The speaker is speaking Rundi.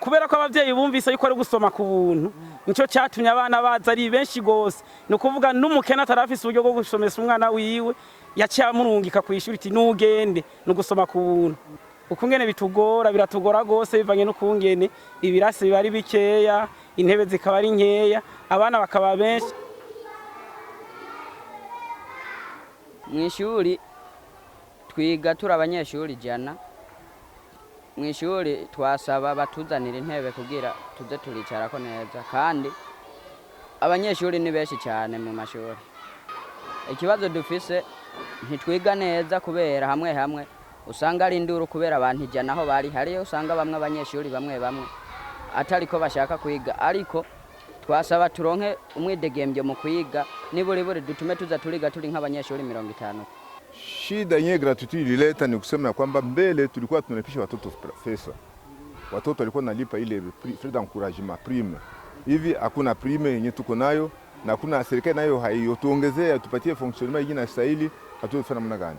Kubera ko abavyeyi bumvise yuko ari gusoma ku buntu nico cyatumye abana baza ari benshi gose, no kuvuga n'umukene atarafise uburyo bwo gusomesa umwana wiwe yaciye amurungika kwishuri iti nugende no gusoma ku buntu. Ukungene biratugora gose bivanye n'ukungene ibirasi bari bikeya, intebe zikaba ari nkeya, abana bakaba benshi. Mwishuri twiga turi abanyeshuri 100. Mwishuri twasaba batuzanira intebe kugira tuze turicarako neza, kandi abanyeshuri ni benshi cyane mu mashuri. Ikibazo dufise ntitwiga neza kubera hamwe usanga ari induru kubera abantu 100 aho bari hariyo, usanga bamwe abanyeshuri bamwe atariko bashaka kwiga, ariko twasaba turonke umwidegembyo mu kwiga niburi dutume tuza turiga turi nk'abanyeshuri 50. Shida yenye gratuity ilileta ni kusema kwamba mbele tulikuwa tunalipisha watoto pesa. Watoto walikuwa nalipa ile frais d'encouragement prime. Hivi hakuna prime yenye tuko nayo na kuna serikali nayo haiotuongezea tupatie fonctionnement yenye inastahili, hatufanya namna gani?